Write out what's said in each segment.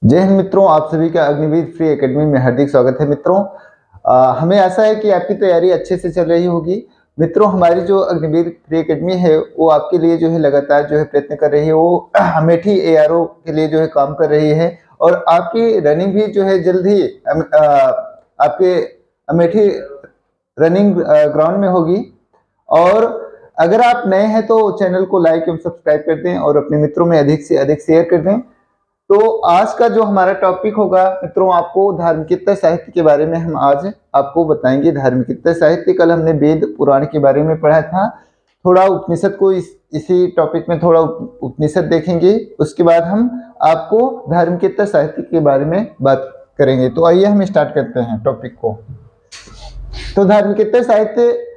जय हिंद मित्रों, आप सभी का अग्निवीर फ्री एकेडमी में हार्दिक स्वागत है। मित्रों, हमें आशा है कि आपकी तैयारी अच्छे से चल रही होगी। मित्रों, हमारी जो अग्निवीर फ्री एकेडमी है वो आपके लिए जो है लगातार जो है प्रयत्न कर रही है। वो अमेठी एआरओ के लिए जो है काम कर रही है और आपकी रनिंग भी जो है जल्द ही आपके अमेठी रनिंग ग्राउंड में होगी। और अगर आप नए हैं तो चैनल को लाइक एवं सब्सक्राइब कर दें और अपने मित्रों में अधिक से अधिक शेयर कर दें। तो आज का जो हमारा टॉपिक होगा मित्रों, आपको धार्मिकता साहित्य के बारे में हम आज आपको बताएंगे। धार्मिकता साहित्य कल हमने वेद पुराण के बारे में पढ़ा था। थोड़ा उपनिषद को इसी टॉपिक में थोड़ा उपनिषद देखेंगे। उसके बाद हम आपको धार्मिकता साहित्य के बारे में बात करेंगे। तो आइए हम स्टार्ट करते हैं टॉपिक को। तो धार्मिकता साहित्य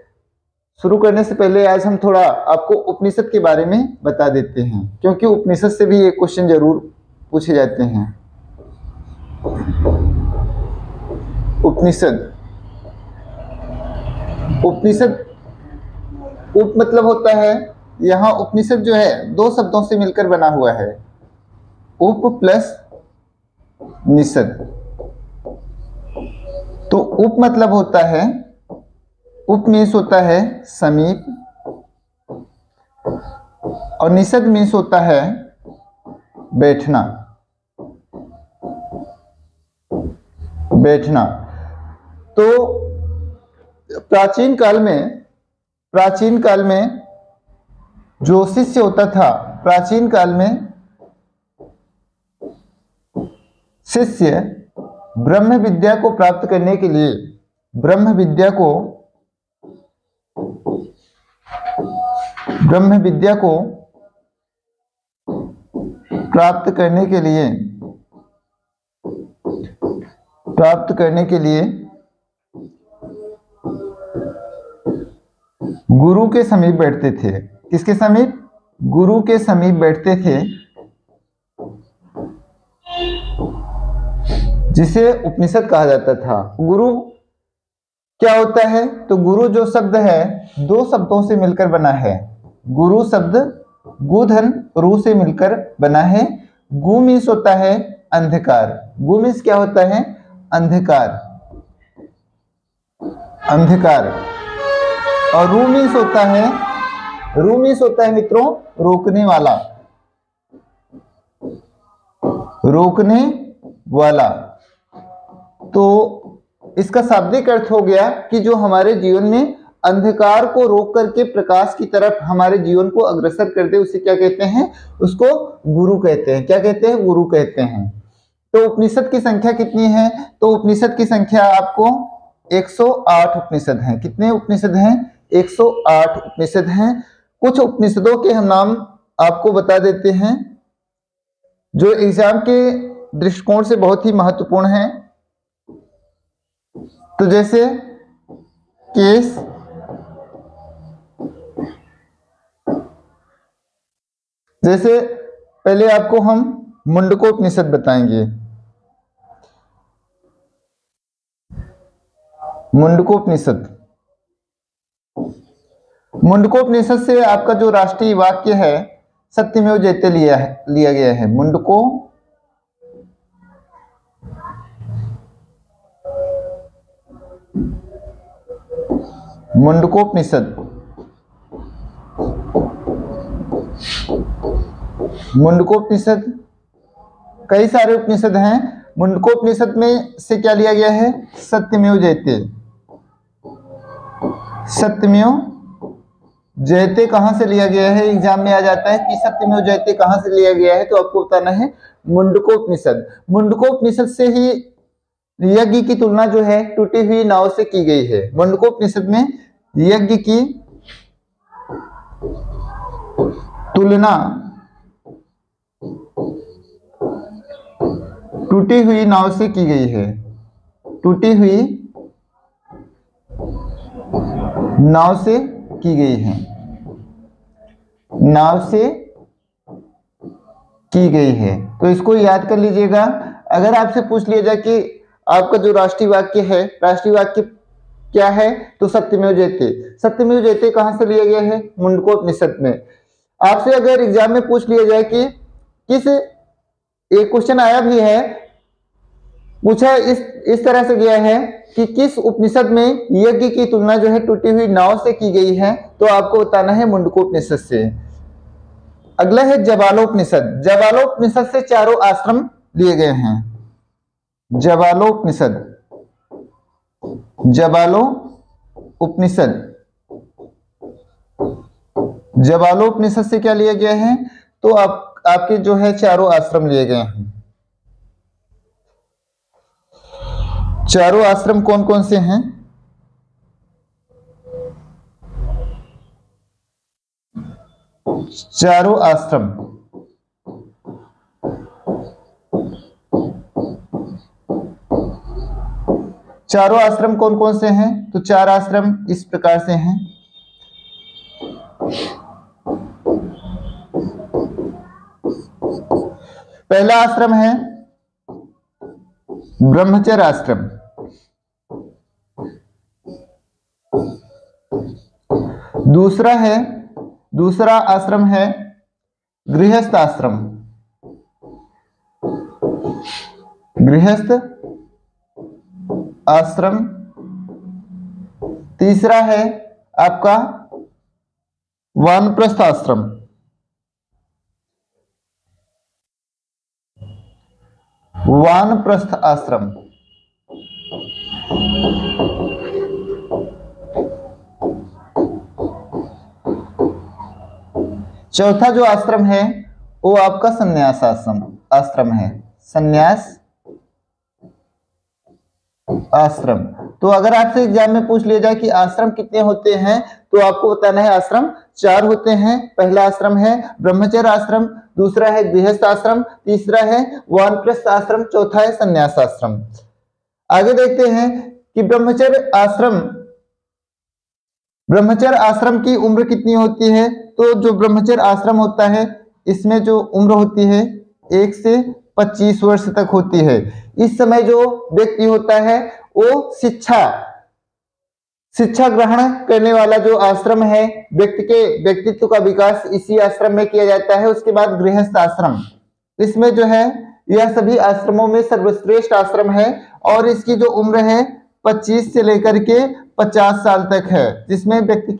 शुरू करने से पहले आज हम थोड़ा आपको उपनिषद के बारे में बता देते हैं, क्योंकि उपनिषद से भी एक क्वेश्चन जरूर पूछे जाते हैं। उपनिषद उप मतलब होता है, यहाँ उपनिषद जो है दो शब्दों से मिलकर बना हुआ है, उप प्लस निषद। तो उप मतलब होता है, उप मीन्स होता है समीप, और निषद मीन्स होता है बैठना। तो प्राचीन काल में जो शिष्य होता था, प्राचीन काल में शिष्य ब्रह्म विद्या को प्राप्त करने के लिए, ब्रह्म विद्या को प्राप्त करने के लिए गुरु के समीप बैठते थे। किसके समीप? गुरु के समीप बैठते थे, जिसे उपनिषद कहा जाता था। गुरु क्या होता है? तो गुरु जो शब्द है दो शब्दों से मिलकर बना है। गुरु शब्द गुधन रू से मिलकर बना है। गु मीन्स होता है अंधकार। गु मीन्स क्या होता है? अंधकार। और रू मीन्स होता है मित्रों रोकने वाला। तो इसका शाब्दिक अर्थ हो गया कि जो हमारे जीवन में अंधकार को रोक करके प्रकाश की तरफ हमारे जीवन को अग्रसर कर दे, उसे क्या कहते हैं? उसको गुरु कहते हैं। क्या कहते हैं? गुरु कहते हैं। तो उपनिषद की संख्या कितनी है? तो उपनिषद की संख्या आपको 108 उपनिषद हैं। कितने उपनिषद हैं? 108 उपनिषद हैं। कुछ उपनिषदों के हम नाम आपको बता देते हैं जो एग्जाम के दृष्टिकोण से बहुत ही महत्वपूर्ण हैं। तो जैसे केस, जैसे पहले आपको हम मुंडकोपनिषद बताएंगे। मुंडकोपनिषद से आपका जो राष्ट्रीय वाक्य है सत्यमेव जयते लिया गया है। मुंडकोपनिषद कई सारे उपनिषद हैं। मुंडकोपनिषद में से क्या लिया गया है? सत्यमेव जयते कहां से लिया गया है? एग्जाम में आ जाता है कि सत्यमेव जयते कहां से लिया गया है, तो आपको बताना है मुंडकोपनिषद से ही यज्ञ की तुलना जो है टूटी हुई नाव से की गई है। मुंडकोपनिषद में यज्ञ की तुलना टूटी हुई नाव से की गई है। टूटी हुई नाव से की गई है। तो इसको याद कर लीजिएगा। अगर आपसे पूछ लिया जाए कि आपका जो राष्ट्रीय वाक्य क्या है, तो सत्यमेव जयते कहां से लिया गया है? मुंडकोपनिषद में। आपसे अगर एग्जाम में पूछ लिया जाए कि किस एक क्वेश्चन आया भी है, पूछा इस तरह से गया है कि किस उपनिषद में यज्ञ की तुलना जो है टूटी हुई नाव से की गई है, तो आपको बताना है मुंडकोपनिषद से। अगला है जबालोपनिषद। जबालोपनिषद से चारों आश्रम लिए गए हैं। जबालोपनिषद, जबालोपनिषद, जबालोपनिषद से क्या लिया गया है, तो आपके जो है चारों आश्रम लिए गए हैं। चारों आश्रम कौन कौन से हैं? चारों आश्रम, चारों आश्रम कौन कौन से हैं? तो चार आश्रम इस प्रकार से हैं। पहला आश्रम है ब्रह्मचर्य आश्रम। दूसरा आश्रम है गृहस्थ आश्रम। गृहस्थ आश्रम। तीसरा है आपका वानप्रस्थ आश्रम। वानप्रस्थ आश्रम। चौथा जो आश्रम है वो आपका संन्यास आश्रम है। संन्यास आश्रम। तो अगर आपसे एग्जाम में पूछ लिया जाए कि आश्रम कितने होते हैं, तो आपको बताना है आश्रम 4 होते हैं। पहला आश्रम है ब्रह्मचर्य आश्रम, दूसरा है गृहस्थ आश्रम, तीसरा है वानप्रस्थ आश्रम, चौथा है संन्यास आश्रम। आगे देखते हैं कि ब्रह्मचर्य आश्रम की उम्र कितनी होती है। तो जो ब्रह्मचर्य आश्रम होता है इसमें जो उम्र होती है 1 से 25 वर्ष तक होती है। इस समय जो व्यक्ति होता है वो शिक्षा ग्रहण करने वाला जो आश्रम है, व्यक्तित्व का विकास इसी आश्रम में किया जाता है। उसके बाद गृहस्थ आश्रम, इसमें जो है यह सभी आश्रमों में सर्वश्रेष्ठ आश्रम है और इसकी जो उम्र है 25 से लेकर के 50 साल तक है, जिसमें व्यक्ति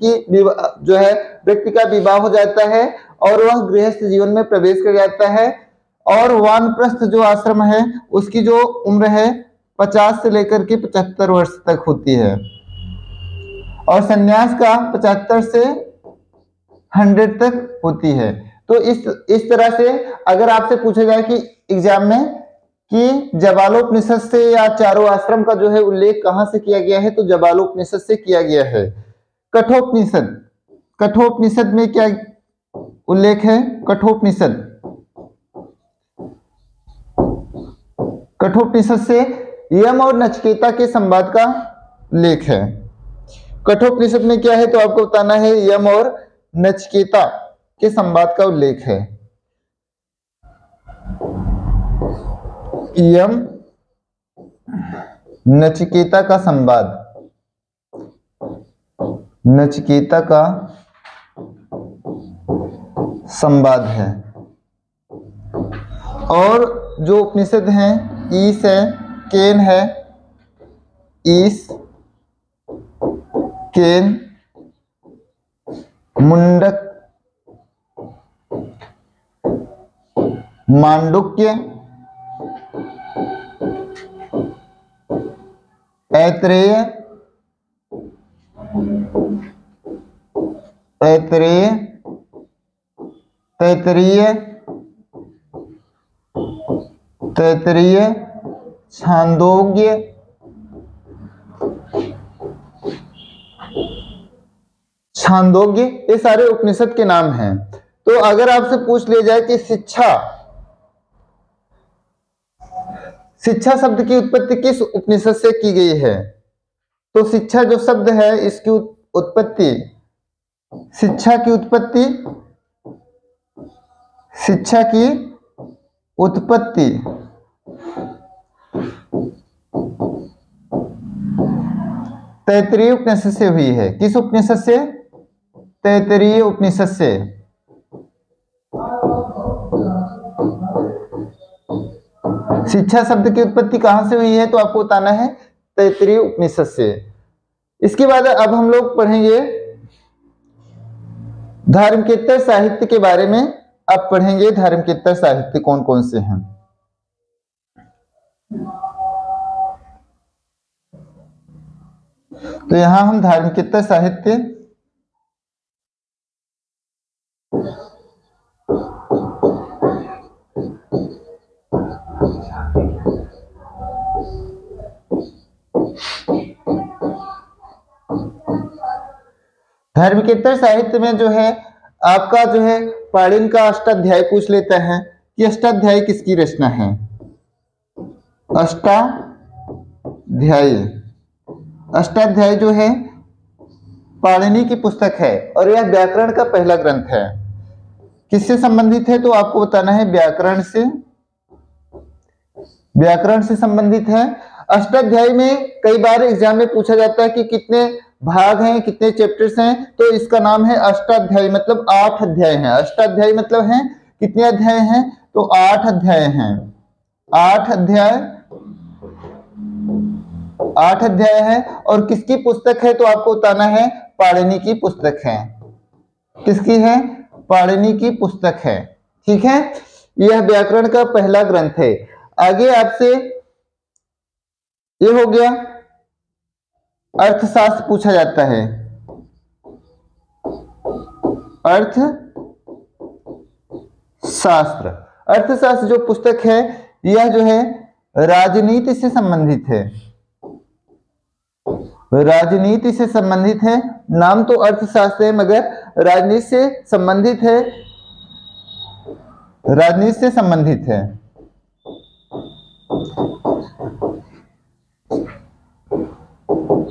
का विवाह हो जाता है और वह गृहस्थ जीवन में प्रवेश कर जाता है। और वानप्रस्थ जो आश्रम है उसकी जो उम्र है 50 से लेकर के 75 वर्ष तक होती है और संन्यास का 75 से 100 तक होती है। तो इस तरह से अगर आपसे पूछा जाए कि एग्जाम में कि जबालोपनिषद से या चारों आश्रम का जो है उल्लेख कहां से किया गया है, तो जबालोपनिषद से किया गया है। कठोपनिषद में क्या उल्लेख है? कठोपनिषद से यम और नचिकेता के संवाद का उल्लेख है। कठोपनिषद में क्या है, तो आपको बताना है यम और नचिकेता के संवाद का उल्लेख है। यम नचिकेता का संवाद, नचिकेता का संवाद है। और जो उपनिषद हैं ईश है, केन है, ईश, केन, मुंडक, मांडुक्य, ऐत्रेय, तैत्तरीय, छांदोग्य, ये सारे उपनिषद के नाम हैं। तो अगर आपसे पूछ लिया जाए कि शिक्षा शब्द की उत्पत्ति किस उपनिषद से की गई है, तो शिक्षा जो शब्द है इसकी उत्पत्ति, शिक्षा की उत्पत्ति तैत्तरीय उपनिषद से हुई है। किस उपनिषद से? तैत्तरीय उपनिषद से। शिक्षा शब्द की उत्पत्ति कहां से हुई है, तो आपको बताना है तैत्तिरीय उपनिषद से। इसके बाद अब हम लोग पढ़ेंगे धर्मकेतर साहित्य के बारे में। अब पढ़ेंगे धर्मकेतर साहित्य कौन कौन से हैं। तो यहां हम धर्मकेतर साहित्य धर्मकेतर साहित्य में जो है आपका जो है पाणिनि का अष्टाध्यायी पूछ लेता है कि अष्टाध्यायी किसकी रचना है। अष्टाध्यायी अष्टाध्यायी जो है पाणिनि की पुस्तक है और यह व्याकरण का पहला ग्रंथ है। किससे संबंधित है, तो आपको बताना है व्याकरण से संबंधित है। अष्टाध्यायी में कई बार एग्जाम में पूछा जाता है कि कितने भाग हैं, कितने चैप्टर्स हैं, तो इसका नाम है अष्टाध्यायी, मतलब 8 अध्याय हैं। अष्टाध्यायी मतलब है कितने अध्याय हैं, तो 8 अध्याय हैं। 8 अध्याय है और किसकी पुस्तक है, तो आपको बताना है पाणिनि की पुस्तक है। किसकी है, पाणिनि की पुस्तक है। ठीक है, यह व्याकरण का पहला ग्रंथ है। आगे आपसे ये हो गया अर्थशास्त्र पूछा जाता है। अर्थशास्त्र जो पुस्तक है यह जो है राजनीति से संबंधित है। राजनीति से संबंधित है, नाम तो अर्थशास्त्र है मगर राजनीति से संबंधित है। राजनीति से संबंधित है।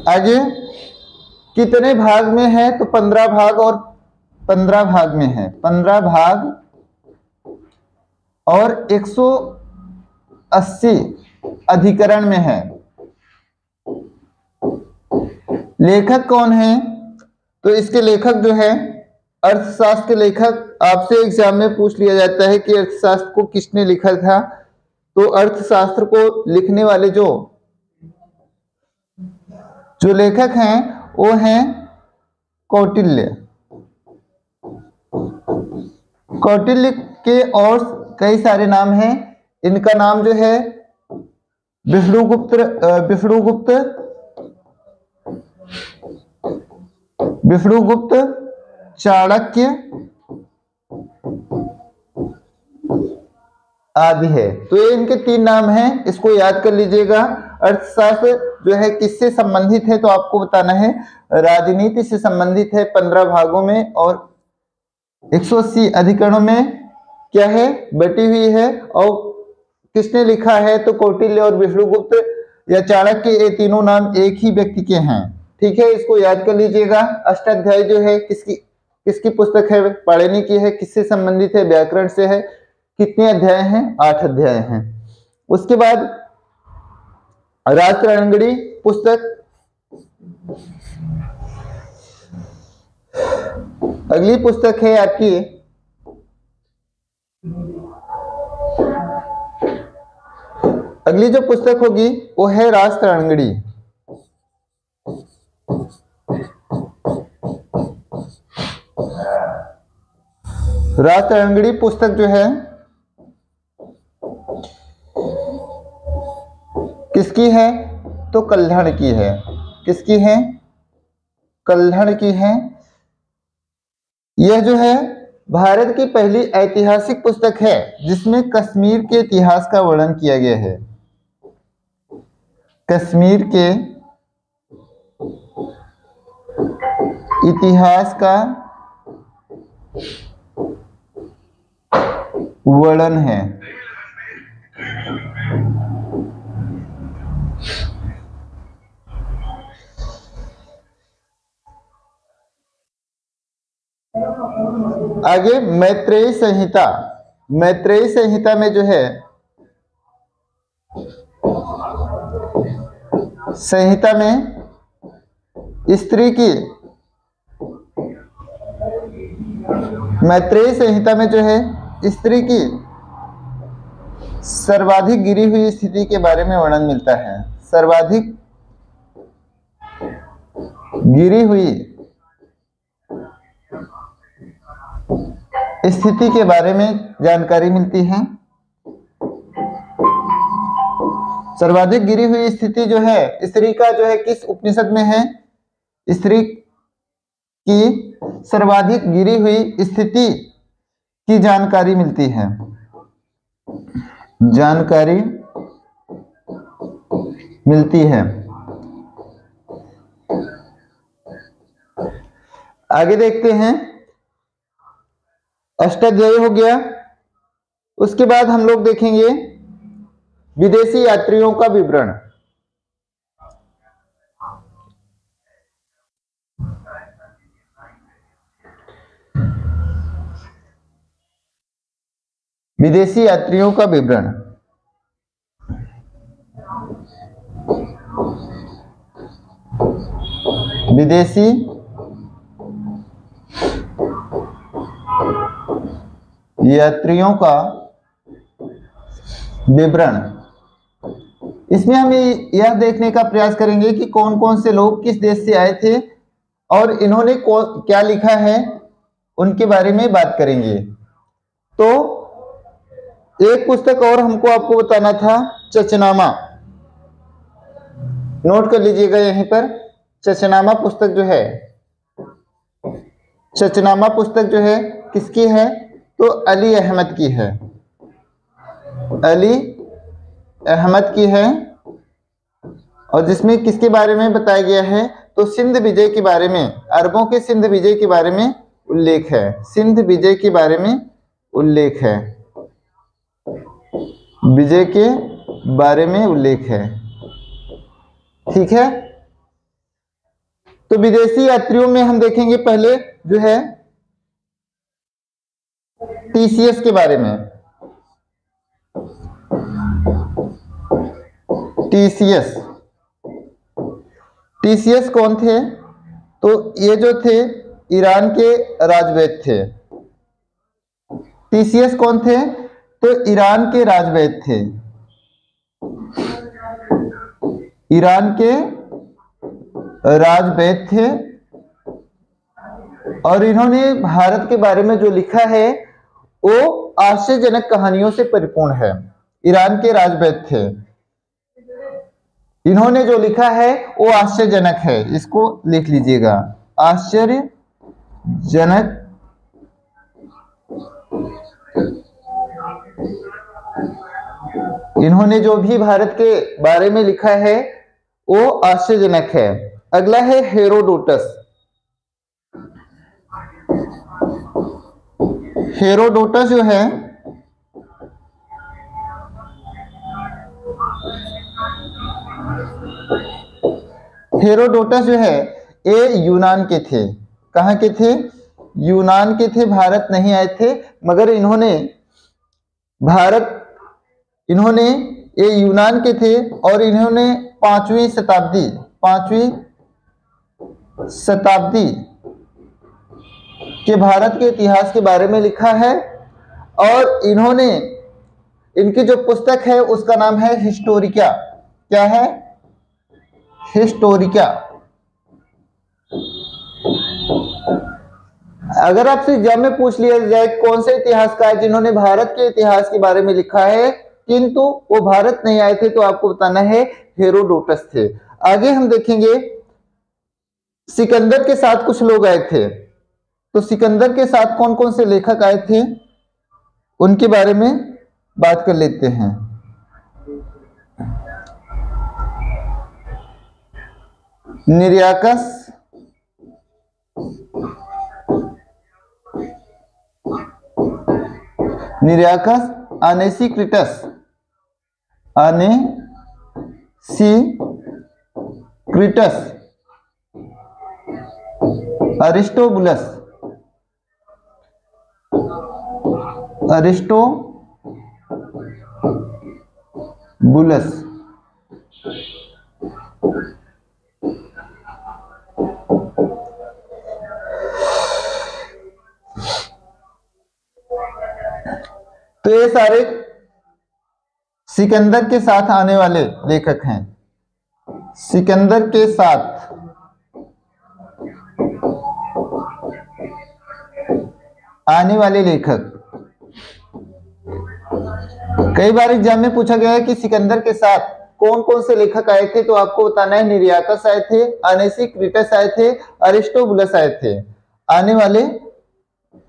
आगे कितने भाग में है, तो 15 भाग और 15 भाग में है। 15 भाग और 180 अधिकरण में है। लेखक कौन है, तो इसके लेखक जो है अर्थशास्त्र के लेखक, आपसे एग्जाम में पूछ लिया जाता है कि अर्थशास्त्र को किसने लिखा था, तो अर्थशास्त्र को लिखने वाले जो लेखक हैं वो हैं कौटिल्य। कौटिल्य के और कई सारे नाम हैं। इनका नाम जो है विष्णुगुप्त, चाणक्य आदि है। तो ये इनके 3 नाम हैं, इसको याद कर लीजिएगा। अर्थशास्त्र जो है किससे संबंधित है, तो आपको बताना है राजनीति से संबंधित है। 15 भागों में और 180 अधिकरणों में क्या है, बटी हुई है। और किसने लिखा है, तो कौटिल्य और विष्णुगुप्त या चाणक्य, ये तीनों नाम एक ही व्यक्ति के हैं। ठीक है, इसको याद कर लीजिएगा। अष्टाध्यायी जो है किसकी पुस्तक है, पाणिनि की है। किससे संबंधित है, व्याकरण से है। कितने अध्याय हैं, 8 अध्याय हैं। उसके बाद राजतरंगिणी पुस्तक, अगली पुस्तक है आपकी अगली जो पुस्तक होगी वो है राजतरंगिणी। राजतरंगिणी पुस्तक जो है किसकी है, तो कल्हड़ की है। किसकी है, कल्हड़ की है। यह जो है भारत की पहली ऐतिहासिक पुस्तक है जिसमें कश्मीर के इतिहास का वर्णन किया गया है। कश्मीर के इतिहास का वर्णन है। आगे मैत्रेयी संहिता। मैत्रेयी संहिता में जो है संहिता में स्त्री की मैत्रेयी संहिता में जो है स्त्री की सर्वाधिक गिरी हुई स्थिति के बारे में वर्णन मिलता है। सर्वाधिक गिरी हुई स्थिति के बारे में जानकारी मिलती है। सर्वाधिक गिरी हुई स्थिति जो है स्त्री का जो है किस उपनिषद में है? स्त्री की सर्वाधिक गिरी हुई स्थिति की जानकारी मिलती है। जानकारी मिलती है। आगे देखते हैं, अष्टाध्यायी हो गया। उसके बाद हम लोग देखेंगे विदेशी यात्रियों का विवरण। विदेशी यात्रियों का विवरण। विदेशी यात्रियों का विवरण। इसमें हम यह देखने का प्रयास करेंगे कि कौन कौन से लोग किस देश से आए थे और इन्होंने क्या लिखा है, उनके बारे में बात करेंगे। तो एक पुस्तक और हमको आपको बताना था, चचनामा। नोट कर लीजिएगा यहीं पर, चचनामा पुस्तक जो है, चचनामा पुस्तक जो है किसकी है? तो अली अहमद की है। अली अहमद की है, और जिसमें किसके बारे में बताया गया है? तो सिंध विजय के बारे में, अरबों के सिंध विजय के बारे में उल्लेख है। सिंध विजय के बारे में उल्लेख है। विजय के बारे में उल्लेख है। ठीक है। तो विदेशी यात्रियों में हम देखेंगे पहले जो है टीसीएस के बारे में। टीसीएस, टीसीएस कौन थे? तो ये जो थे ईरान के राजवैद थे। टीसीएस कौन थे? तो ईरान के राजवैद थे। ईरान के राजवैद थे, और इन्होंने भारत के बारे में जो लिखा है वो आश्चर्यजनक कहानियों से परिपूर्ण है। ईरान के राजवैद थे, इन्होंने जो लिखा है वो आश्चर्यजनक है। इसको लिख लीजिएगा, आश्चर्यजनक इन्होंने जो भी भारत के बारे में लिखा है वो आश्चर्यजनक है। अगला है हेरोडोटस। हेरोडोटस जो है हेरोडोटस जो है ये यूनान के थे। कहाँ के थे? यूनान के थे, भारत नहीं आए थे, मगर इन्होंने ये यूनान के थे, और इन्होंने 5वीं शताब्दी के भारत के इतिहास के बारे में लिखा है। और इन्होंने, इनकी जो पुस्तक है उसका नाम है हिस्टोरिका। क्या है? हिस्टोरिका। अगर आपसे एग्जाम में पूछ लिया जाए कौन से इतिहासकार जिन्होंने भारत के इतिहास के बारे में लिखा है किंतु वो भारत नहीं आए थे, तो आपको बताना है हेरोडोटस थे। आगे हम देखेंगे सिकंदर के साथ कुछ लोग आए थे। तो सिकंदर के साथ कौन कौन से लेखक आए थे उनके बारे में बात कर लेते हैं। निरियाकस, अनेसीक्रिटस, अरिस्टोबुलस, तो ये सारे सिकंदर के साथ आने वाले लेखक हैं। सिकंदर के साथ आने वाले लेखक। कई बार एग्जाम में पूछा गया है कि सिकंदर के साथ कौन कौन से लेखक आए थे, तो आपको बताना है निरियाकस आए थे, अनेसिक्रिटस आए थे, अरिस्टोबुलस आए थे। आने वाले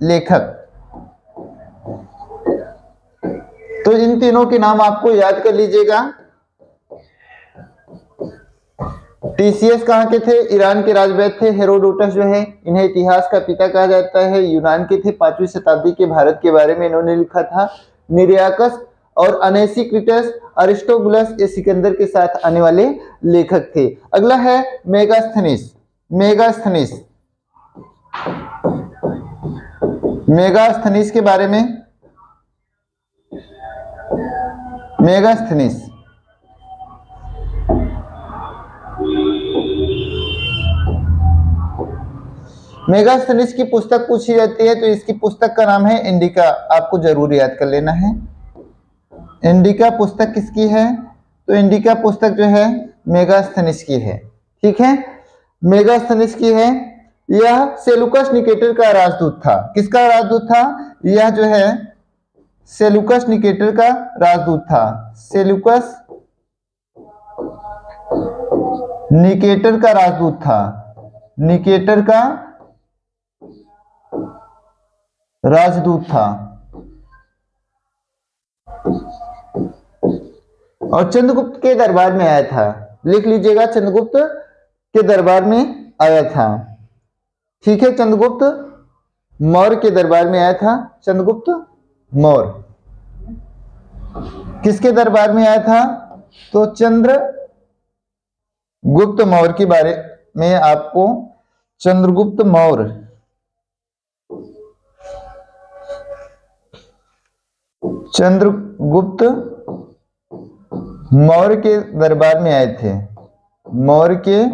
लेखक, तो इन तीनों के नाम आपको याद कर लीजिएगा। टीसीएस कहाँ के थे? ईरान के राजवैद्य थे। हेरोडोटस जो है, इन्हें इतिहास का पिता कहा जाता है, यूनान के थे। 5वीं शताब्दी के भारत के बारे में इन्होंने लिखा था। निरियाकस और अनेसिक्रिटस, अरिस्टोबुलस ये सिकंदर के साथ आने वाले लेखक थे। अगला है मेगास्थनीज। मेगास्थनीज, मेगास्थनीज के बारे में। मेगास्थनीज मेगास्थनीज की पुस्तक पूछी जाती है, तो इसकी पुस्तक का नाम है इंडिका। आपको जरूर याद कर लेना है। इंडिका पुस्तक किसकी है? तो इंडिका पुस्तक जो है मेगास्थनीज की है। ठीक है, मेगास्थनीज की है। यह सेलुकस निकेटर का राजदूत था। किसका राजदूत था? यह जो है सेलुकस निकेटर का राजदूत था। सेलुकस निकेटर का राजदूत था। निकेटर का राजदूत था। और चंद्रगुप्त के दरबार में आया था। लिख लीजिएगा, चंद्रगुप्त के दरबार में आया था। ठीक है, चंद्रगुप्त मौर्य के दरबार में आया था। चंद्रगुप्त मौर्य किसके दरबार में आया था? तो चंद्रगुप्त मौर्य के बारे में आपको, चंद्रगुप्त मौर्य, चंद्रगुप्त मौर्य के दरबार में आए थे। मौर्य के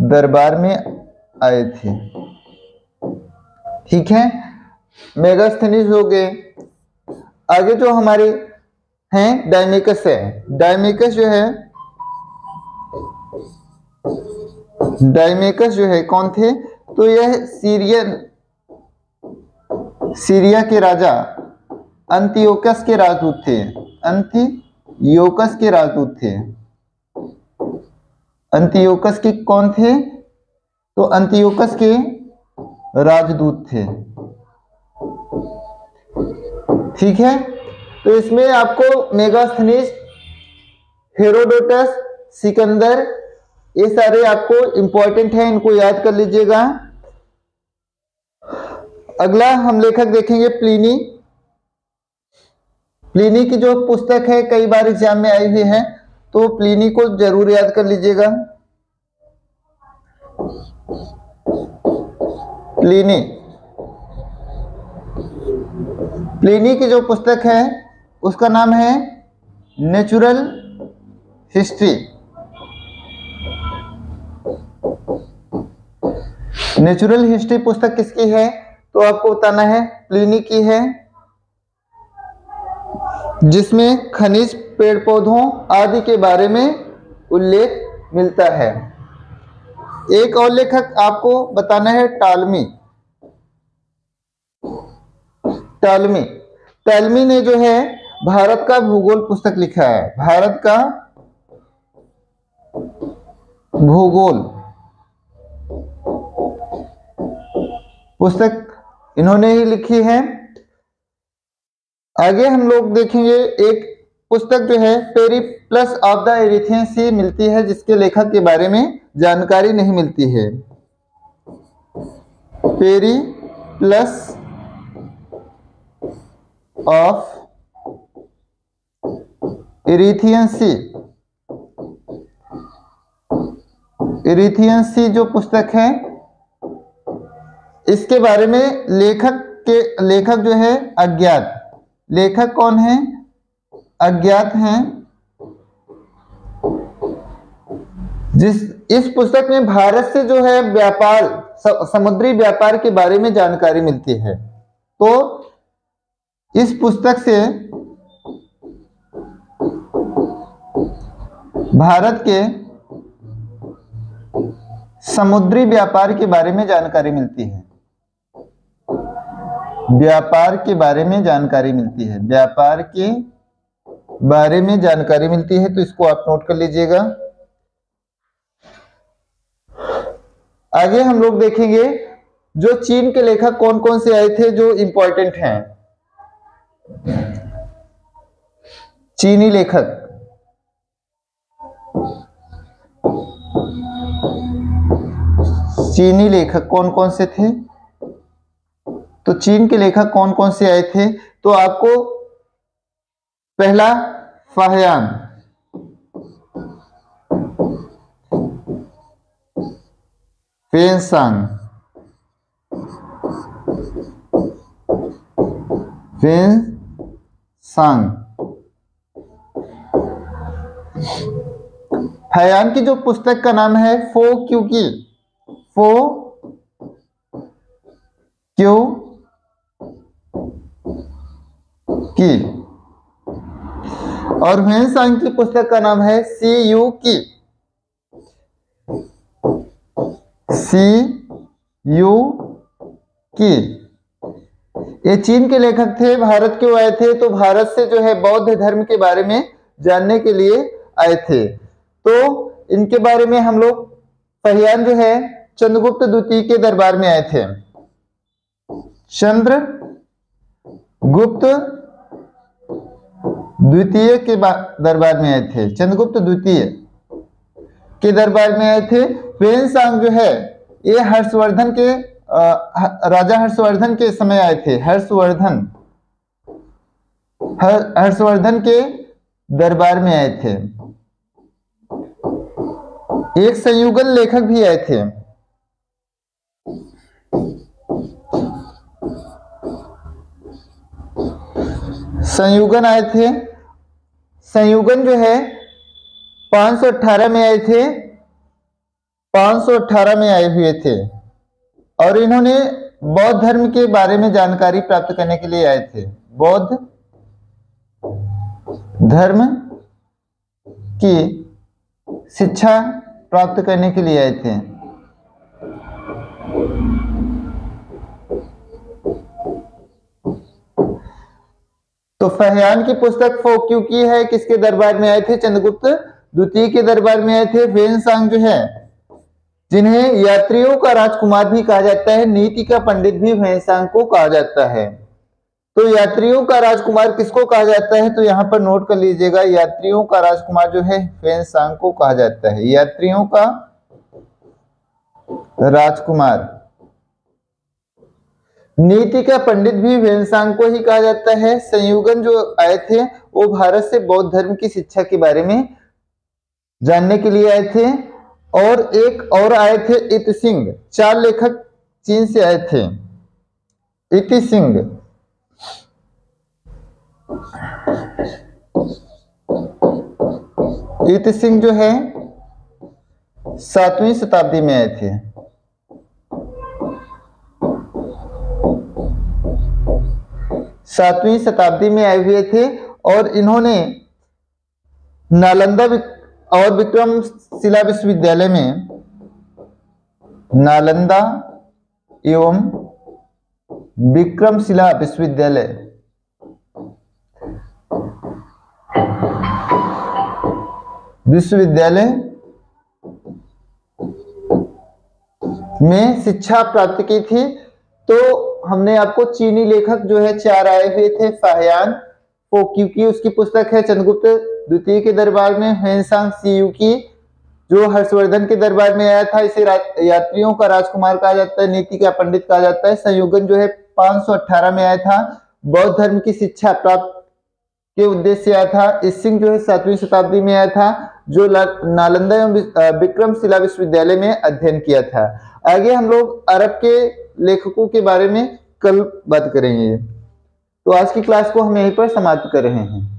दरबार में आए थे। ठीक है, मेगास्थनीज हो गए। आगे जो हमारे हैं डायमेकस है। डायमेकस जो है, डायमेकस जो है कौन थे? तो यह सीरिया के राजा अंतियोकस के राजदूत थे। अंतियोकस के राजदूत थे। अंतियोकस के कौन थे? तो अंतियोकस के राजदूत थे। ठीक है, तो इसमें आपको मेगास्थनीज, हेरोडोटस, सिकंदर, ये सारे आपको इंपॉर्टेंट है, इनको याद कर लीजिएगा। अगला हम लेखक देखेंगे प्लिनी। प्लिनी की जो पुस्तक है कई बार एग्जाम में आई हुई है, तो प्लिनी को जरूर याद कर लीजिएगा। प्लिनी, प्लिनी की जो पुस्तक है उसका नाम है नेचुरल हिस्ट्री। नेचुरल हिस्ट्री पुस्तक किसकी है? तो आपको बताना है प्लिनी की है, जिसमें खनिज, पेड़ पौधों आदि के बारे में उल्लेख मिलता है। एक और लेखक आपको बताना है टालमी। टालमी, टालमी ने जो है भारत का भूगोल पुस्तक लिखा है। भारत का भूगोल पुस्तक इन्होंने ही लिखी है। आगे हम लोग देखेंगे एक पुस्तक जो है पेरिप्लस ऑफ द एरिथियन सी मिलती है, जिसके लेखक के बारे में जानकारी नहीं मिलती है। पेरिप्लस ऑफ एरिथियन सी, एरिथियन सी जो पुस्तक है, इसके बारे में लेखक जो है अज्ञात। लेखक कौन है? अज्ञात हैं। इस पुस्तक में भारत से जो है व्यापार, समुद्री व्यापार के बारे में जानकारी मिलती है। तो इस पुस्तक से भारत के समुद्री व्यापार के बारे में जानकारी मिलती है। व्यापार के बारे में जानकारी मिलती है, व्यापार के बारे में जानकारी मिलती है, तो इसको आप नोट कर लीजिएगा। आगे हम लोग देखेंगे जो चीन के लेखक कौन कौन से आए थे जो इंपॉर्टेंट हैं। चीनी लेखक, चीनी लेखक कौन कौन से थे? तो चीन के लेखक कौन कौन से आए थे? तो आपको पहला फाहियान, फेनसांग, फेनसांग। फाहियान की जो पुस्तक का नाम है फो क्यू की, फो क्यू की, और फेनसांग की पुस्तक का नाम है सी यू की, सी यू की। ये चीन के लेखक थे, भारत क्यों आए थे? तो भारत से जो है बौद्ध धर्म के बारे में जानने के लिए आए थे। तो इनके बारे में हम लोग, फाहियान जो है चंद्रगुप्त द्वितीय के दरबार में आए थे, चंद्रगुप्त द्वितीय के दरबार में आए थे, चंद्रगुप्त द्वितीय के दरबार में आए थे। फेनसांग जो है ये हर्षवर्धन के राजा हर्षवर्धन के समय आए थे, हर्षवर्धन के दरबार में आए थे। एक संयुगल लेखक भी आए थे, संयुगन आए थे। संयुगन जो है 518 में आए थे, 518 में आए हुए थे, और इन्होंने बौद्ध धर्म के बारे में जानकारी प्राप्त करने के लिए आए थे, बौद्ध धर्म की शिक्षा प्राप्त करने के लिए आए थे। तो फाहियान की पुस्तक फो क्यू की है, किसके दरबार में आए थे? चंद्रगुप्त द्वितीय के दरबार में आए थे। फेनसांग जो है, जिन्हें यात्रियों का राजकुमार भी कहा जाता है, नीति का पंडित भी फेनसांग को कहा जाता है। तो यात्रियों का राजकुमार किसको कहा जाता है? तो यहाँ पर नोट कर लीजिएगा, यात्रियों का राजकुमार जो है फेनसांग को कहा जाता है, यात्रियों का राजकुमार। नीति का पंडित भी फेनसांग को ही कहा जाता है। संयुगन जो आए थे वो भारत से बौद्ध धर्म की शिक्षा के बारे में जानने के लिए आए थे। और एक और आए थे इत सिंह, 4 लेखक चीन से आए थे। इत सिंह, इत सिंह जो है 7वीं शताब्दी में आए थे। 7वीं शताब्दी में आए हुए थे, और इन्होंने नालंदा और विक्रमशिला विश्वविद्यालय में, नालंदा एवं विक्रमशिला विश्वविद्यालय में शिक्षा प्राप्त की थी। तो हमने आपको चीनी लेखक जो है 4 आए हुए थे, फाहियान, फो क्यू की उसकी पुस्तक है चंद्रगुप्त द्वितीय के दरबार में, फेनसांग सी यू की जो हर्षवर्धन के दरबार में आया था, इसे यात्रियों का राजकुमार कहा जाता है, नीति का पंडित कहा जाता है। संयुगन जो है 518 में आया था, बौद्ध धर्म की शिक्षा प्राप्त के उद्देश्य से आया था। इसिंग जो है 7वीं शताब्दी में आया था, जो नालंदा एवं विक्रमशिला विश्वविद्यालय में अध्ययन किया था। आगे हम लोग अरब के लेखकों के बारे में कल बात करेंगे। तो आज की क्लास को हम यहीं पर समाप्त कर रहे हैं।